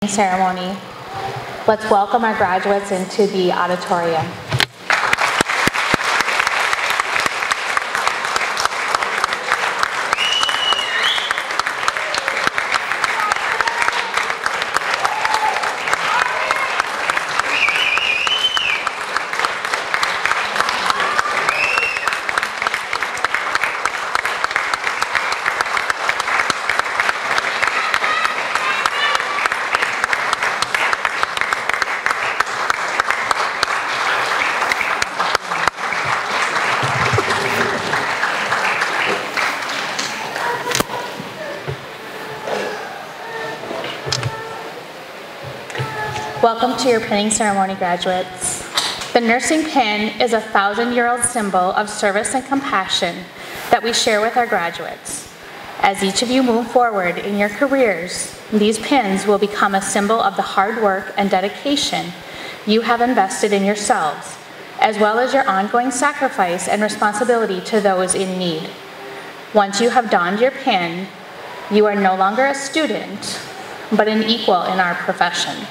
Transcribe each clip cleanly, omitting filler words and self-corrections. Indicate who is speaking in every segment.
Speaker 1: ceremony. Let's welcome our graduates into the auditorium. Welcome to your pinning ceremony, graduates. The nursing pin is a 1,000-year-old symbol of service and compassion that we share with our graduates. As each of you move forward in your careers, these pins will become a symbol of the hard work and dedication you have invested in yourselves, as well as your ongoing sacrifice and responsibility to those in need. Once you have donned your pin, you are no longer a student, but an equal in our profession.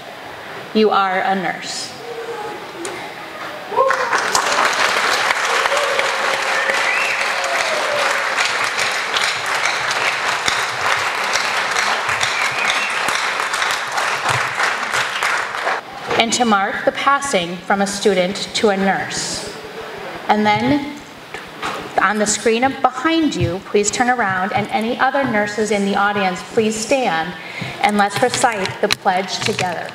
Speaker 1: You are a nurse. And to mark the passing from a student to a nurse. And then on the screen behind you, please turn around, and any other nurses in the audience, please stand, and let's recite the pledge together.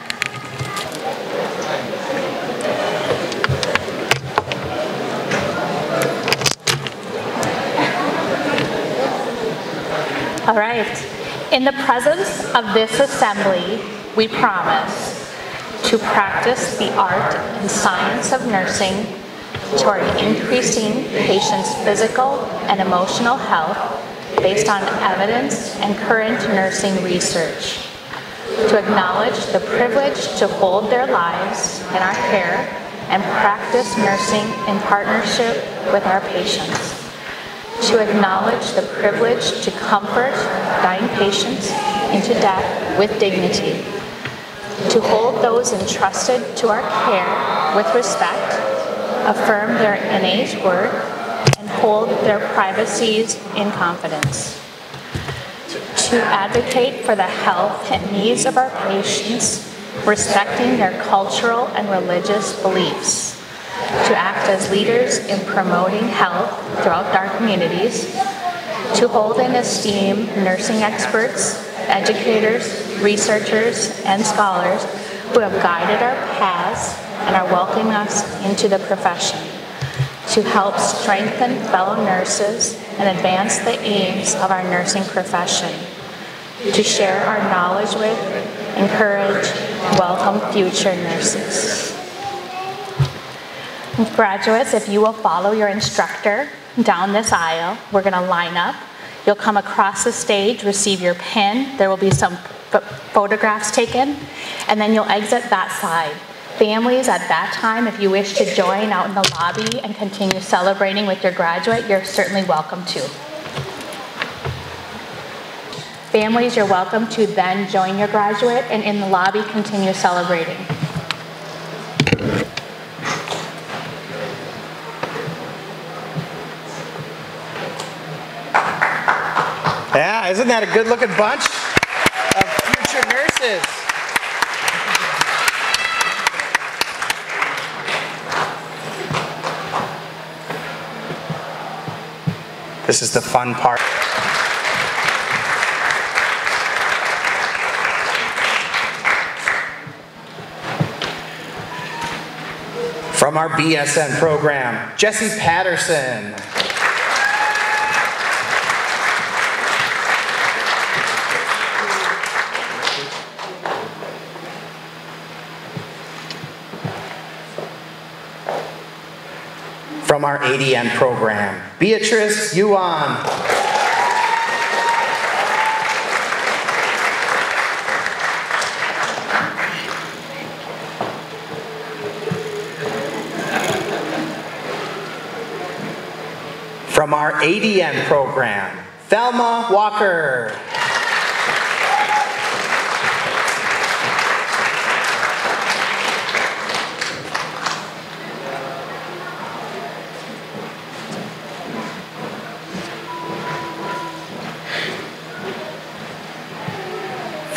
Speaker 1: All right. In the presence of this assembly, we promise to practice the art and science of nursing toward increasing patients' physical and emotional health based on evidence and current nursing research. To acknowledge the privilege to hold their lives in our care and practice nursing in partnership with our patients. To acknowledge the privilege to comfort dying patients into death with dignity. To hold those entrusted to our care with respect, affirm their innate worth, and hold their privacies in confidence. To advocate for the health and needs of our patients, respecting their cultural and religious beliefs. To act as leaders in promoting health throughout our communities, to hold and esteem nursing experts, educators, researchers, and scholars who have guided our paths and are welcoming us into the profession, to help strengthen fellow nurses and advance the aims of our nursing profession, to share our knowledge with, encourage, welcome future nurses. Graduates, if you will follow your instructor down this aisle, we're going to line up. You'll come across the stage, receive your pin. There will be some photographs taken, and then you'll exit that side. Families, at that time, if you wish to join out in the lobby and continue celebrating with your graduate, you're certainly welcome to. Families, you're welcome to then join your graduate and in the lobby continue celebrating.
Speaker 2: Yeah, isn't that a good looking bunch of future nurses? This is the fun part. From our BSN program, Jesse Patterson. From our ADN program, Beatrice Yuan. From our ADN program, Thelma Walker.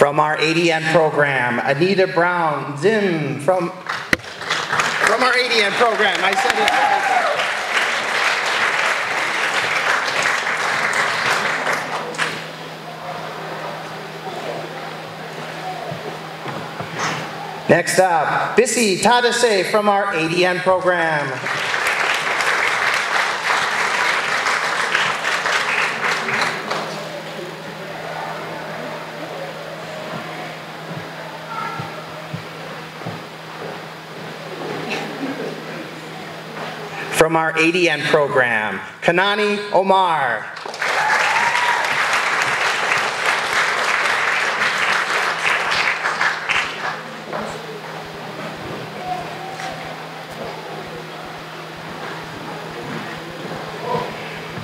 Speaker 2: From our ADN program, Anita Brown Zim from our ADN program. I said it. Next up, Bissy Tadase from our ADN program. From our ADN program, Kanani Omar.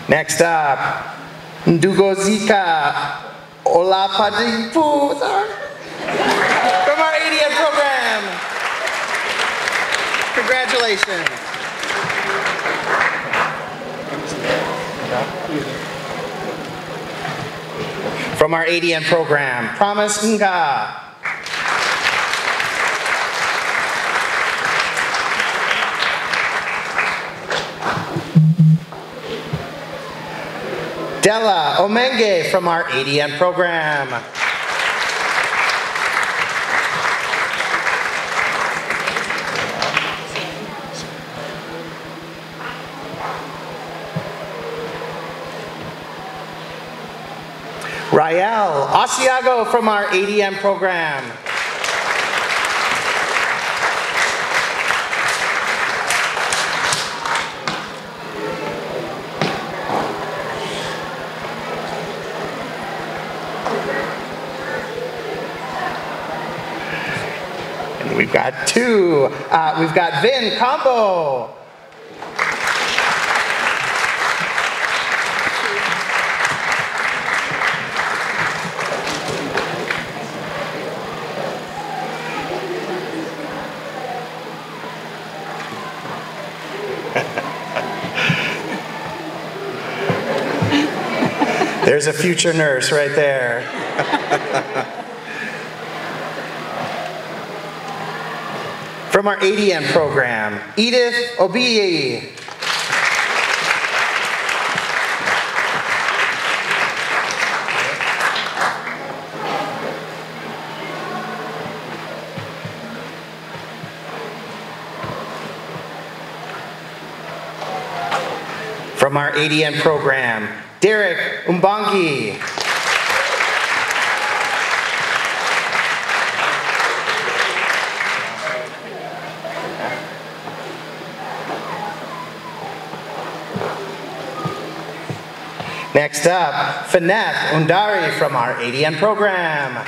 Speaker 2: Next up, Ndugozika Olapadipu from our ADN program. Congratulations. From our ADN program, Promise Nga. Della Omenge from our ADN program. Rael Asiago from our ADN program. And we've got two. We've got Vin Combo. There's a future nurse right there. From our ADN program, Edith Obiyi. From our ADN program, Derek Umbangi. Next up, Fineth Undari from our ADN program.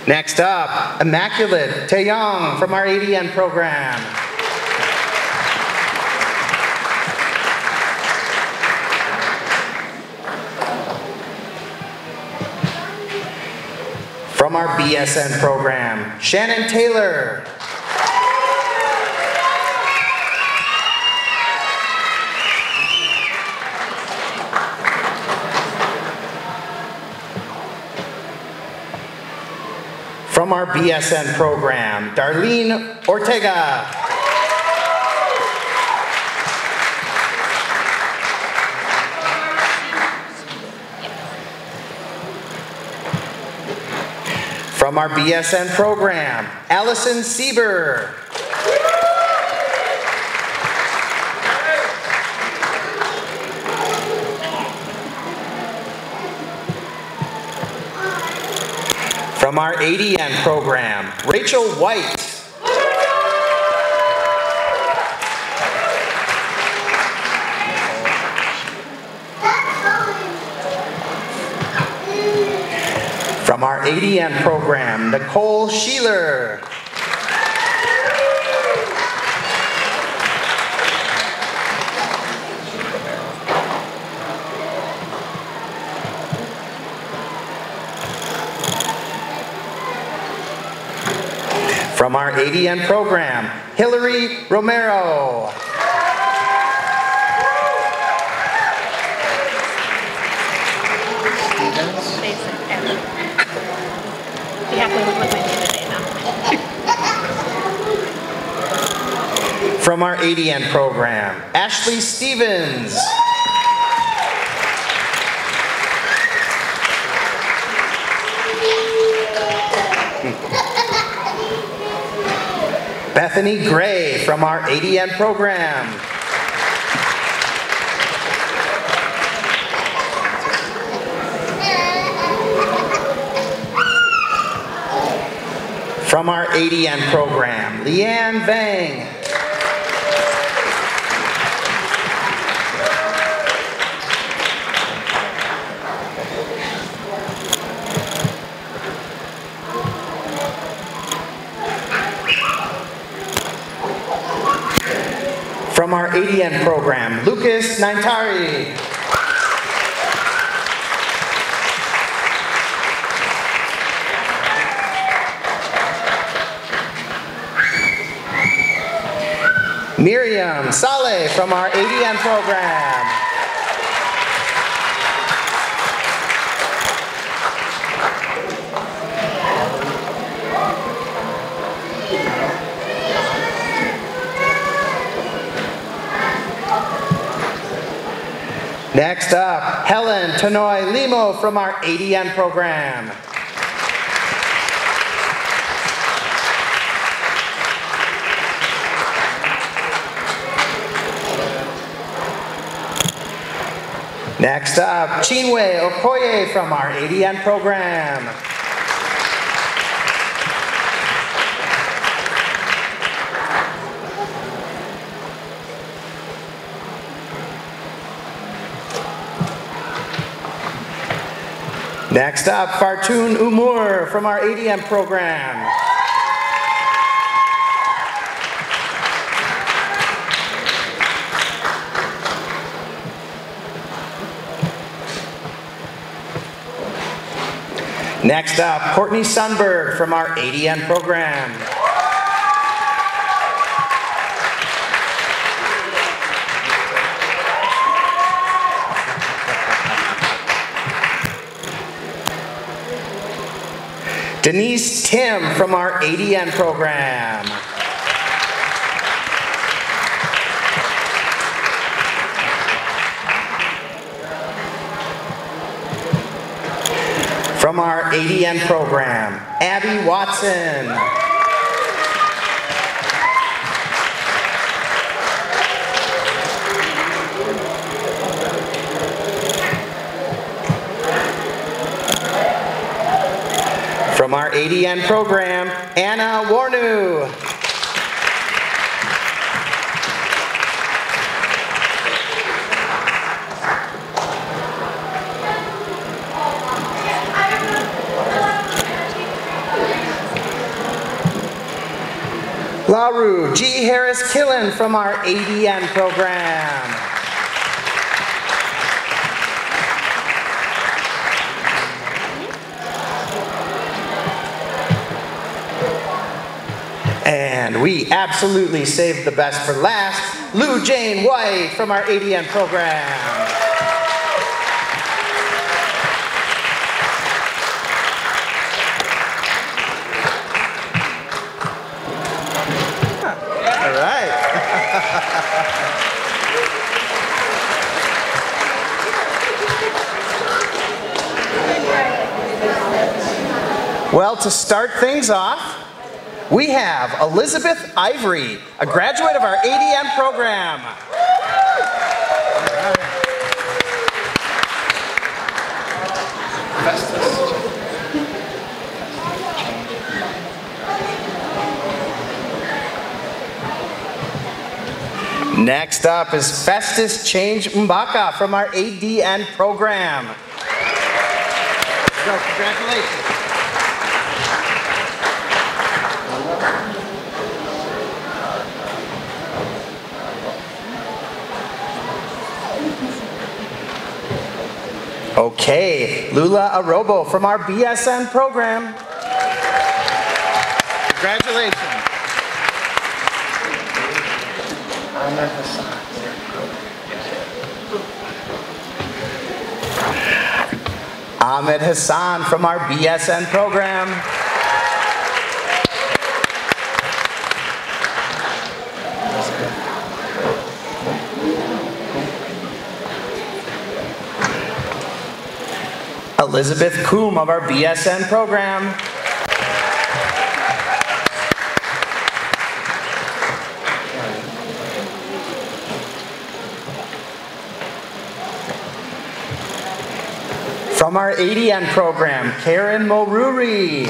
Speaker 2: Next up, Immaculate Taeyong from our ADN program. From our BSN program, Shannon Taylor. From our BSN program, Darlene Ortega. From our BSN program, Allison Sieber. From our ADN program, Rachel White. From our ADN program, Nicole Sheeler. From our ADN program, Hillary Romero. From our ADN program, Ashley Stevens. Bethany Gray from our ADN program. From our ADN program, Leanne Vang. From our ADN program, Lucas Naintari. Miriam Saleh from our ADN program. Next up, Helen Tanoy Limo from our ADN program. Next up, Chinwe Okoye from our ADN program. Next up, Fartun Umur from our ADN program. Next up, Courtney Sundberg from our ADN program. Denise Tim from our ADN program. From our ADN program, Abby Watson. From our ADN program, Anna Warnu. Lauru G. Harris Killen from our ADN program. And we absolutely saved the best for last, Lou Jane White from our ADN program. All right. Well, to start things off, we have Elizabeth Ivory, a graduate of our ADN program. Next up is Festus Change Mbaka from our ADN program. So, congratulations. Okay, Lula Arobo from our BSN program. Congratulations. Ahmed Hassan from our BSN program. Elizabeth Coombe of our BSN program. From our ADN program, Karen Moruri.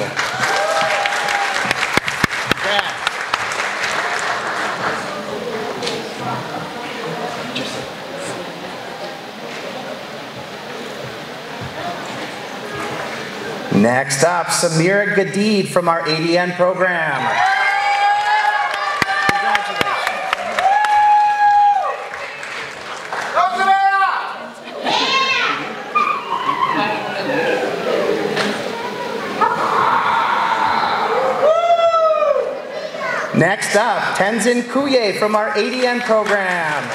Speaker 2: Next up, Samira Gadid from our ADN program. Next up, Tenzin Kuye from our ADN program.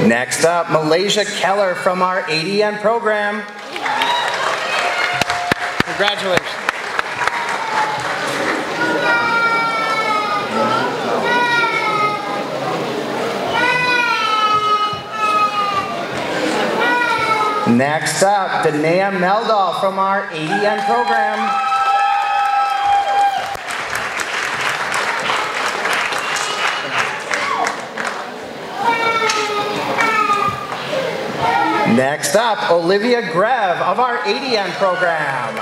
Speaker 2: Next up, Malaysia Keller from our ADN program. Congratulations. Next up, Danae Meldal from our ADN program. Next up, Olivia Grev of our ADN program.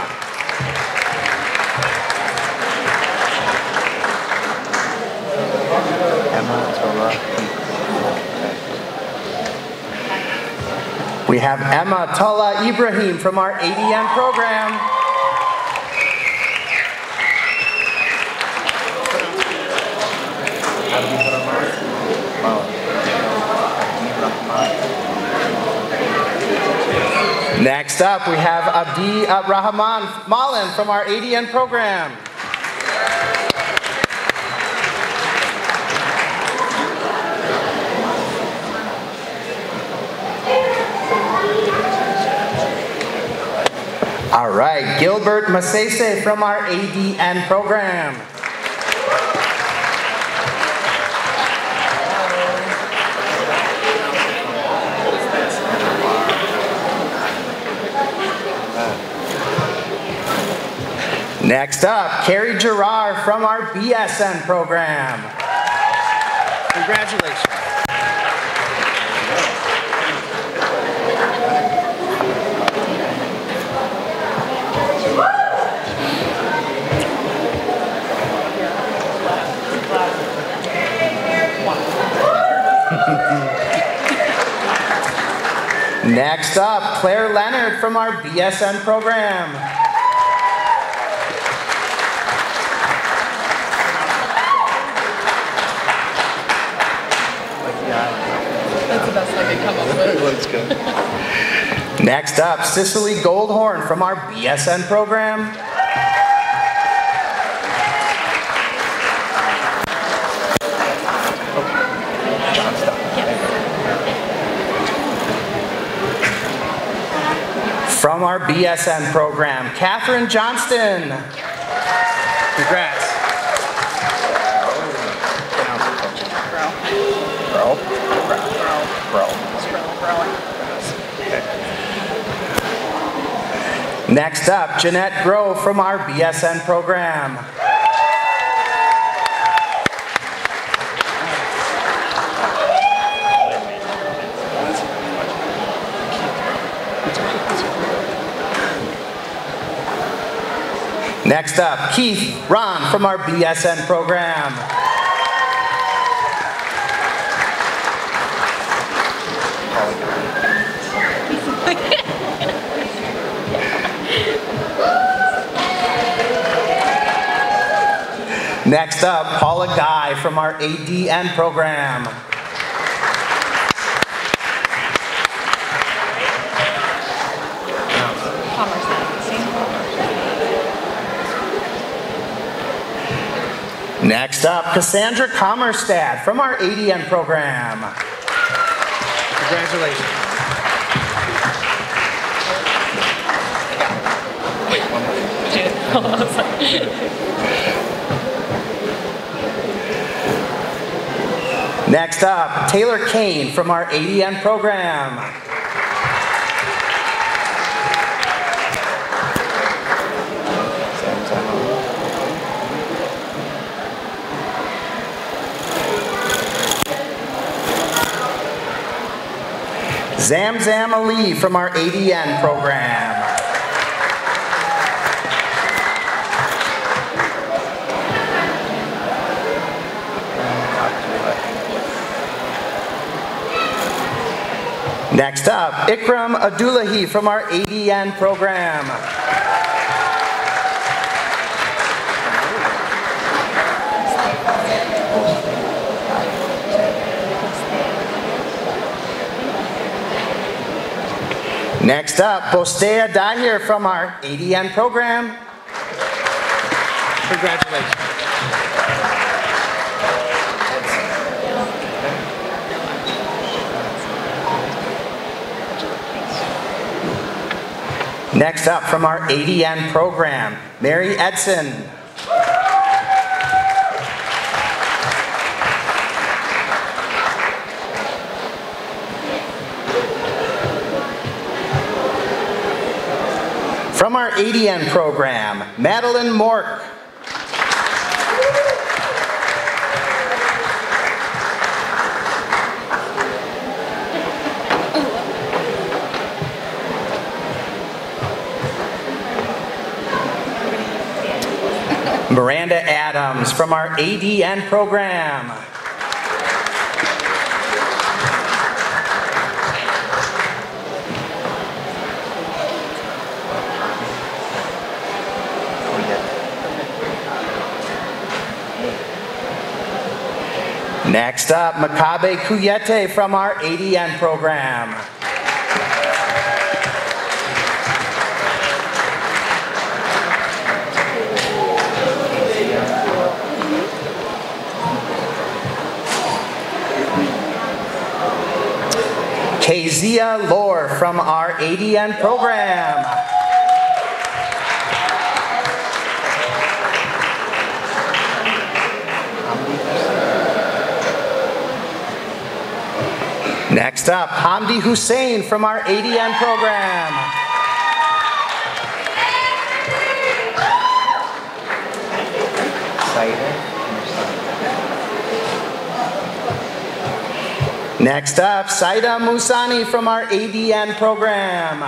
Speaker 2: We have Emma Tala Ibrahim from our ADN program. Next up, we have Abdi Rahman Malin from our ADN program. All right, Gilbert Masese from our ADN program. Next up, Carrie Gerard from our BSN program. Congratulations. Next up, Claire Leonard from our BSN program.
Speaker 3: That's the best I could come up with.
Speaker 2: Let's go. Next up, Cicely Goldhorn from our BSN program. From our BSN program, Catherine Johnston. Congrats. Next up, Jeanette Grove from our BSN program. Next up, Keith Ron from our BSN program. Next up, Paula Guy from our ADN program. Next up, Cassandra Commerstad from our ADN program. Congratulations.
Speaker 3: Wait, one more.
Speaker 2: Next up, Taylor Kane from our ADN program. Zamzam Ali from our ADN program. Next up, Ikram Abdullahi from our ADN program. Next up, Bostea Dahir from our ADN program. Congratulations. Next up from our ADN program, Mary Edson. From our ADN program, Madeline Mork. Miranda Adams from our ADN program. Next up, Makabe Kuyete from our ADN program. Kezia Lore from our ADN program. Next up, Hamdi Hussein from our ADN program. Next up, Saida Musani from our ADN program.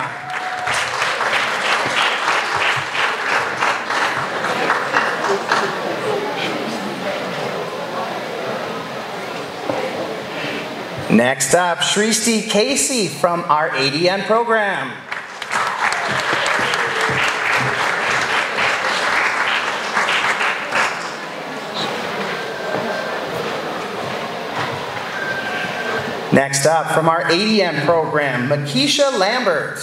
Speaker 2: Next up, Shristi Casey from our ADN program. Next up, from our ADN program, Makisha Lambert.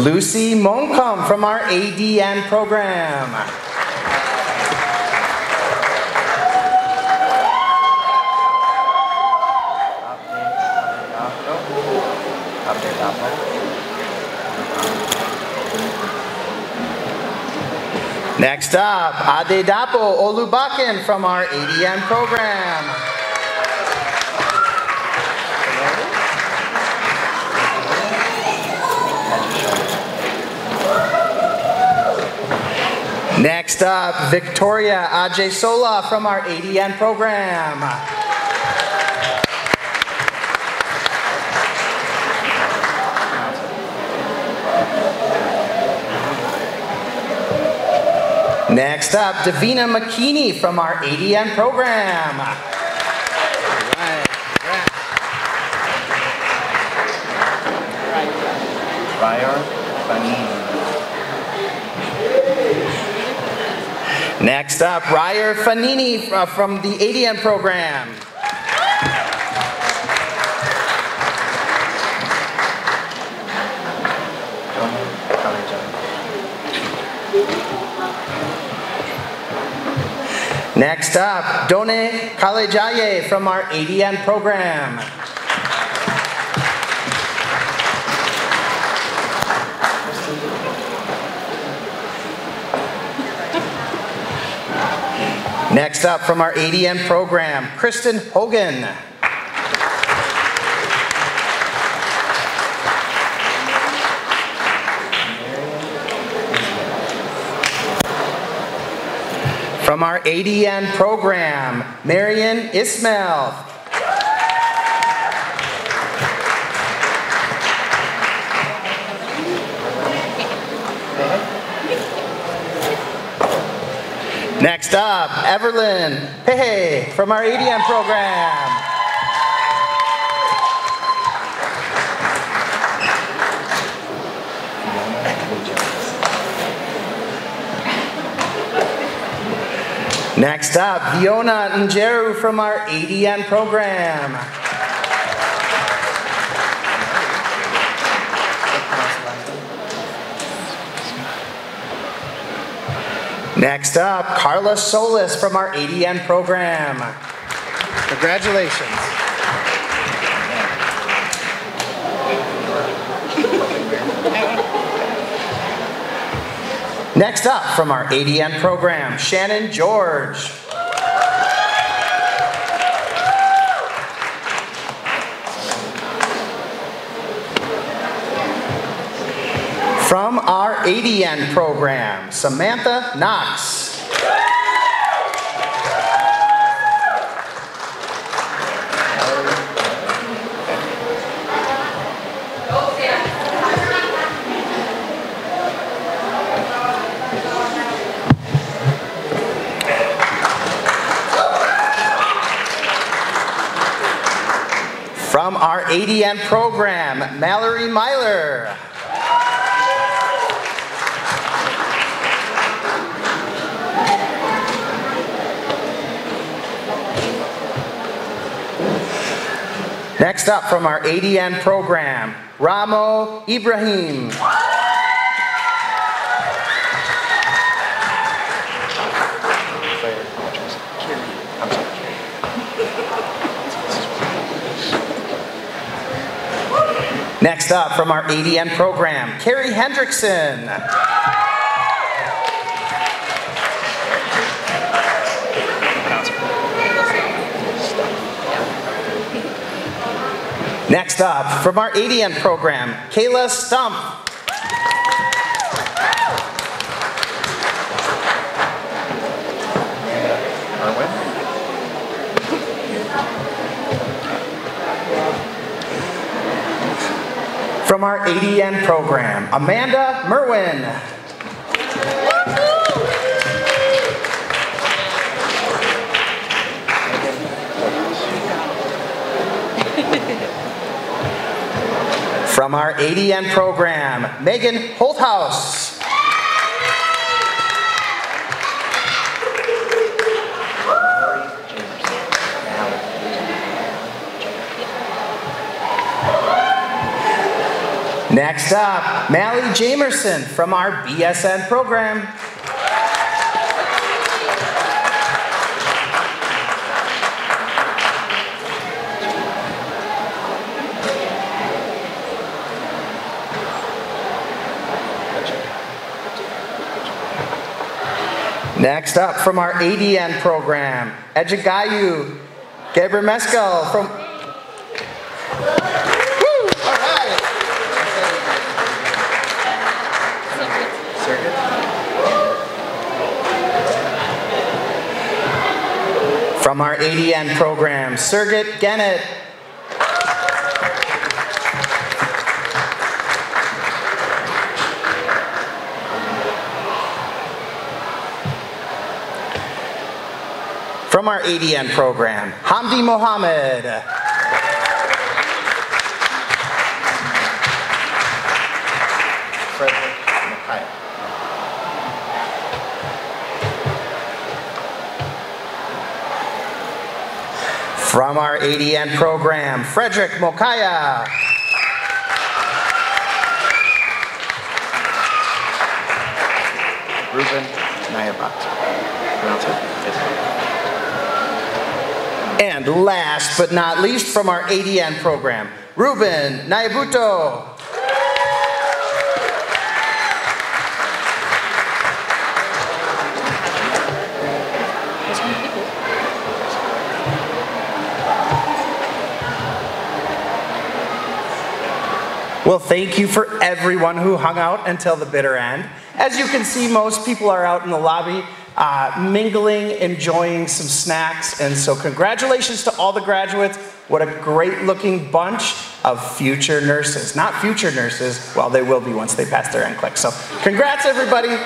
Speaker 2: Lucy Moncom from our ADN program. Next up, Adedapo Olubakin from our ADN program. Next up, Victoria Ajesola from our ADN program. Next up, Davina McKinney from our ADN program. Next up, Ryer Fanini from the ADN program. Next up, Done Kalejaye from our ADN program. Next up from our ADN program, Kristen Hogan. From our ADN program, Marian Ismail. Next up, Everlyn Pehe from our ADN program. Next up, Fiona Njeru from our ADN program. Next up, Carla Solis from our ADN program. Congratulations. Next up from our ADN program, Shannon George. From our ADN program, Samantha Knox. From our ADN program, Mallory Myler. Next up from our ADN program, Ramo Ibrahim. Next up from our ADN program, Carrie Hendrickson. Next up from our ADN program, Kayla Stump. From our ADN program, Amanda Merwin. From our ADN program, Megan Holthouse. Next up, Mally Jamerson from our BSN program. Next up from our ADN program, Ejagayu Gabriel Mescal from... Woo! All right. From our ADN program, Sergit Gennett. From our ADN program, Hamdi Mohammed. Frederick Mokaya. From our ADN program, Frederick Mokaya. Ruben Nayabatu. And last but not least, from our ADN program, Ruben Nayabuto. Well, thank you for everyone who hung out until the bitter end. As you can see, most people are out in the lobby mingling, enjoying some snacks, and so congratulations to all the graduates. What a great looking bunch of future nurses. Not future nurses, well, they will be once they pass their NCLEX. So congrats, everybody.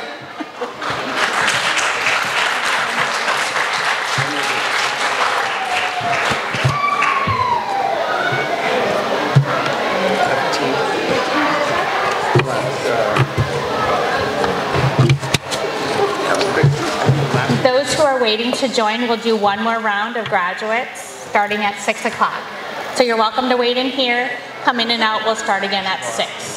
Speaker 1: Those who are waiting to join will do one more round of graduates starting at 6 o'clock. So you're welcome to wait in here, come in and out, we'll start again at 6.